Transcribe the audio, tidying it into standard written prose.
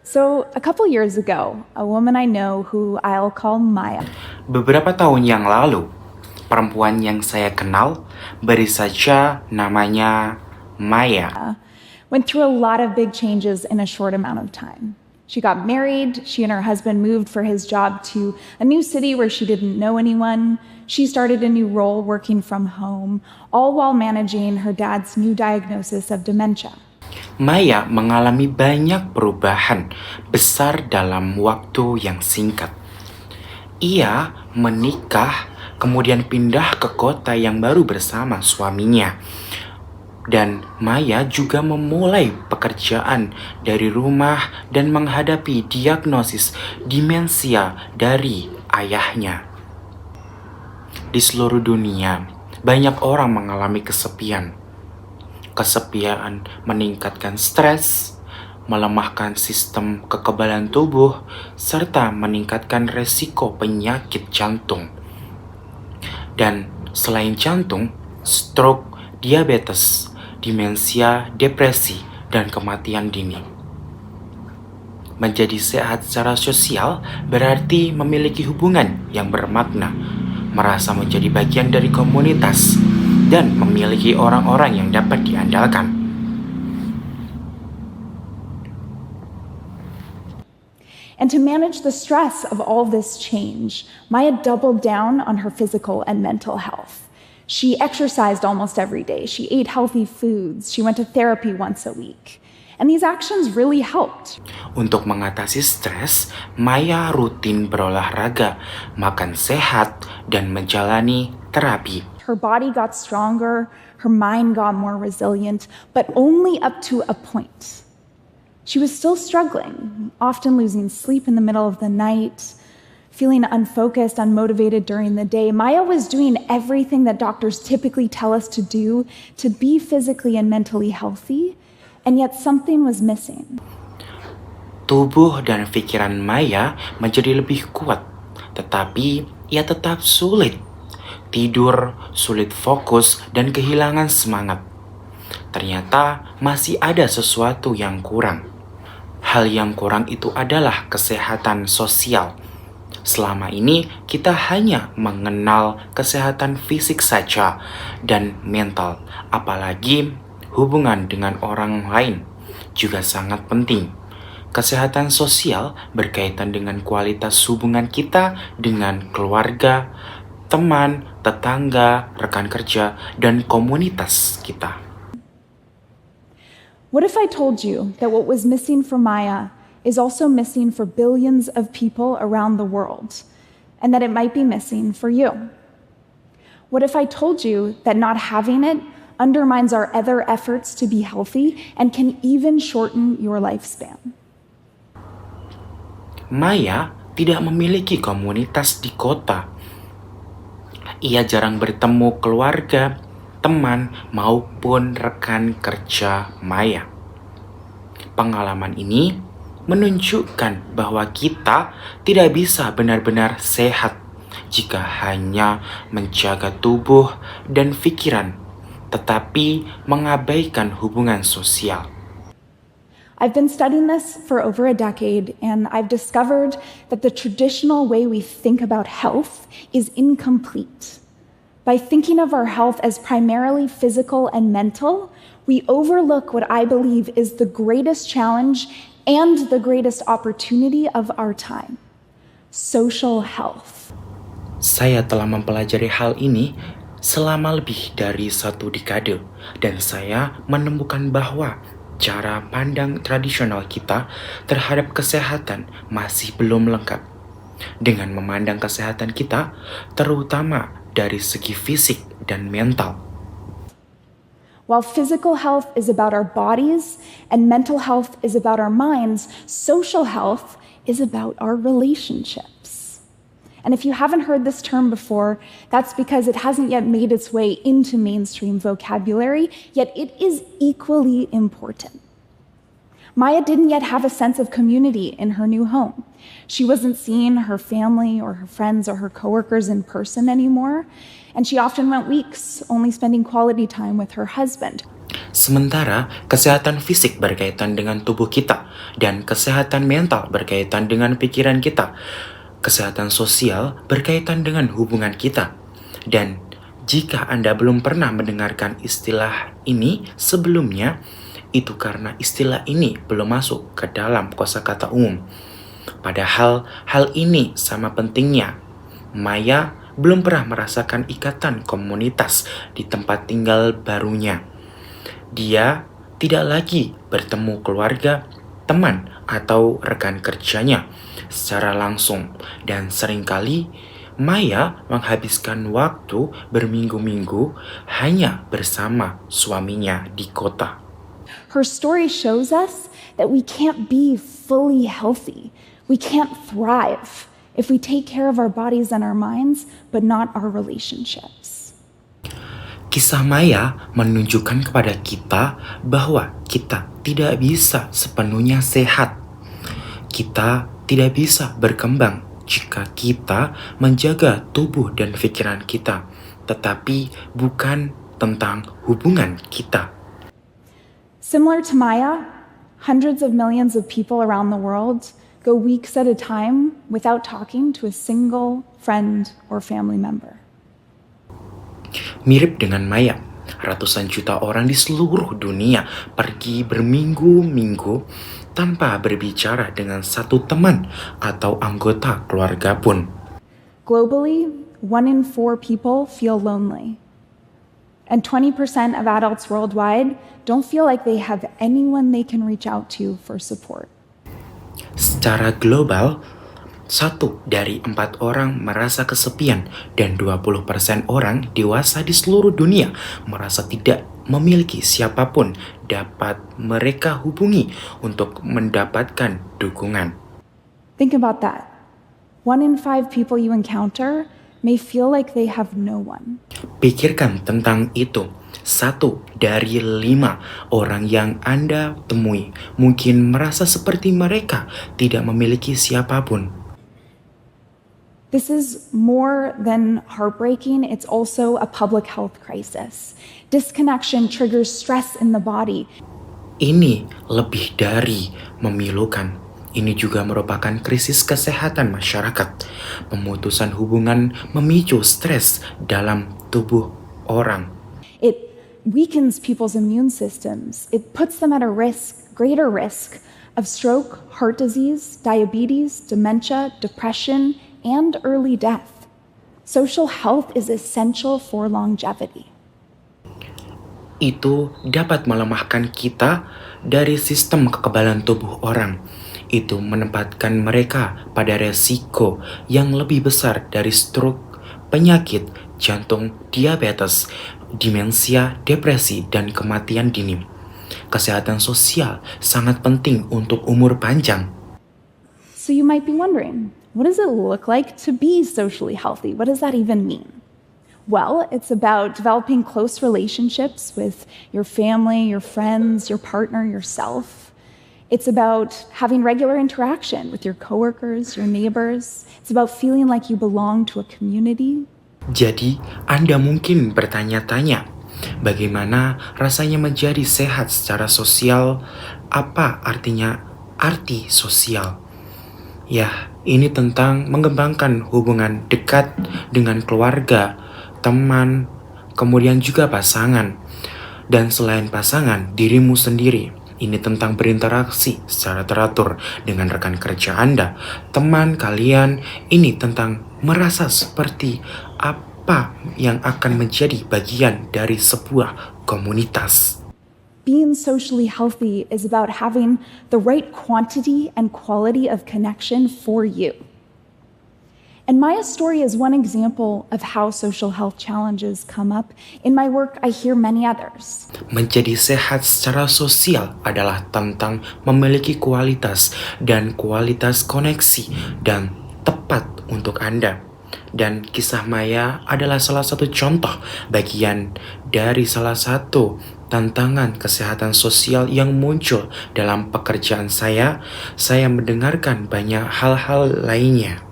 So, a couple years ago, a woman I know who I'll call Maya Beberapa tahun yang lalu, perempuan yang saya kenal, beri saja namanya Maya, went through a lot of big changes in a short amount of time. She got married, she and her husband moved for his job to a new city where she didn't know anyone. She started a new role working from home, all while managing her dad's new diagnosis of dementia. Maya mengalami banyak perubahan besar dalam waktu yang singkat. Ia menikah, kemudian pindah ke kota yang baru bersama suaminya. Dan Maya juga memulai pekerjaan dari rumah dan menghadapi diagnosis demensia dari ayahnya. Di seluruh dunia, banyak orang mengalami kesepian. Kesepian meningkatkan stres, melemahkan sistem kekebalan tubuh, serta meningkatkan resiko penyakit jantung. Dan selain jantung, stroke, diabetes, demensia, depresi, dan kematian dini. Menjadi sehat secara sosial berarti memiliki hubungan yang bermakna, merasa menjadi bagian dari komunitas, dan memiliki orang-orang yang dapat diandalkan. And to manage the stress of all this change, Maya doubled down on her physical and mental health. She exercised almost every day. She ate healthy foods. She went to therapy once a week. And these actions really helped. Untuk mengatasi stres, Maya rutin berolahraga, makan sehat, dan menjalani terapi. Her body got stronger, her mind got more resilient, but only up to a point. She was still struggling, often losing sleep in the middle of the night, feeling unfocused, unmotivated during the day. Maya was doing everything that doctors typically tell us to do to be physically and mentally healthy, and yet something was missing. Tubuh dan pikiran Maya menjadi lebih kuat, tetapi ia tetap sulit tidur, sulit fokus, dan kehilangan semangat. Ternyata masih ada sesuatu yang kurang. Hal yang kurang itu adalah kesehatan sosial. Selama ini kita hanya mengenal kesehatan fisik saja dan mental, apalagi hubungan dengan orang lain juga sangat penting. Kesehatan sosial berkaitan dengan kualitas hubungan kita dengan keluarga, teman, tetangga, rekan kerja, dan komunitas kita. What if I told you that what was missing for Maya is also missing for billions of people around the world, and that it might be missing for you? What if I told you that not having it undermines our other efforts to be healthy and can even shorten your lifespan? Maya tidak memiliki komunitas di kota. Ia jarang bertemu keluarga, teman, maupun rekan kerja Maya. Pengalaman ini menunjukkan bahwa kita tidak bisa benar-benar sehat jika hanya menjaga tubuh dan pikiran, tetapi mengabaikan hubungan sosial. I've been studying this for over a decade, and I've discovered that the traditional way we think about health is incomplete. By thinking of our health as primarily physical and mental, we overlook what I believe is the greatest challenge and the greatest opportunity of our time: social health. Saya telah mempelajari hal ini selama lebih dari 1 dekade, dan saya menemukan bahwa cara pandang tradisional kita terhadap kesehatan masih belum lengkap. Dengan memandang kesehatan kita, terutama dari segi fisik dan mental. While physical health is about our bodies and mental health is about our minds, social health is about our relationships. And if you haven't heard this term before, that's because it hasn't yet made its way into mainstream vocabulary, yet it is equally important. Maya didn't yet have a sense of community in her new home. She wasn't seeing her family or her friends or her coworkers in person anymore, and she often went weeks only spending quality time with her husband. Sementara kesehatan fisik berkaitan dengan tubuh kita dan kesehatan mental berkaitan dengan pikiran kita. Kesehatan sosial berkaitan dengan hubungan kita. Dan jika Anda belum pernah mendengarkan istilah ini sebelumnya, itu karena istilah ini belum masuk ke dalam kosakata umum. Padahal hal ini sama pentingnya. Maya belum pernah merasakan ikatan komunitas di tempat tinggal barunya. Dia tidak lagi bertemu keluarga, teman, atau rekan kerjanya secara langsung. Dan seringkali Maya menghabiskan waktu berminggu-minggu hanya bersama suaminya di kota. Her story shows us that we can't be fully healthy. We can't thrive if we take care of our bodies and our minds, but not our relationships. Kisah Maya menunjukkan kepada kita bahwa kita tidak bisa sepenuhnya sehat. Kita tidak bisa berkembang jika kita menjaga tubuh dan pikiran kita, tetapi bukan tentang hubungan kita. Similar to Maya, hundreds of millions of people around the world go weeks at a time without talking to a single friend or family member. Mirip dengan Maya, ratusan juta orang di seluruh dunia pergi berminggu-minggu tanpa berbicara dengan satu teman atau anggota keluarga pun. Globally, 1 in 4 people feel lonely. And 20% of adults worldwide don't feel like they have anyone they can reach out to for support. Secara global, 1 dari 4 orang merasa kesepian dan 20% orang dewasa di seluruh dunia merasa tidak memiliki siapapun dapat mereka hubungi untuk mendapatkan dukungan. Think about that. 1 in 5 people you encounter may feel like they have no one. Pikirkan tentang itu. 1 dari 5 orang yang Anda temui mungkin merasa seperti mereka tidak memiliki siapapun. This is more than heartbreaking, it's also a public health crisis. Disconnection triggers stress in the body. Ini lebih dari memilukan. Ini juga merupakan krisis kesehatan masyarakat. Pemutusan hubungan memicu stres dalam tubuh orang. It weakens people's immune systems. It puts them at a greater risk of stroke, heart disease, diabetes, dementia, depression, and early death. Social health is essential for longevity. Itu dapat melemahkan kita dari sistem kekebalan tubuh orang. Itu menempatkan mereka pada resiko yang lebih besar dari stroke, penyakit jantung, diabetes, demensia, depresi, dan kematian dini. Kesehatan sosial sangat penting untuk umur panjang. So you might be wondering, what does it look like to be socially healthy? What does that even mean? Well, it's about developing close relationships with your family, your friends, your partner, yourself. It's about having regular interaction with your coworkers, your neighbors. It's about feeling like you belong to a community. Jadi, Anda mungkin bertanya-tanya, bagaimana rasanya menjadi sehat secara sosial? Apa artinya arti sosial? Ya, ini tentang mengembangkan hubungan dekat dengan keluarga, teman, kemudian juga pasangan. Dan selain pasangan, dirimu sendiri. Ini tentang berinteraksi secara teratur dengan rekan kerja Anda, teman kalian. Ini tentang merasa seperti apa yang akan menjadi bagian dari sebuah komunitas. Being socially healthy is about having the right quantity and quality of connection for you. And Maya's story is one example of how social health challenges come up. In my work, I hear many others. Menjadi sehat secara sosial adalah tentang memiliki kualitas dan kualitas koneksi dan tepat untuk Anda. Dan kisah Maya adalah salah satu contoh bagian dari salah satu tantangan kesehatan sosial yang muncul dalam pekerjaan saya. Saya mendengarkan banyak hal-hal lainnya.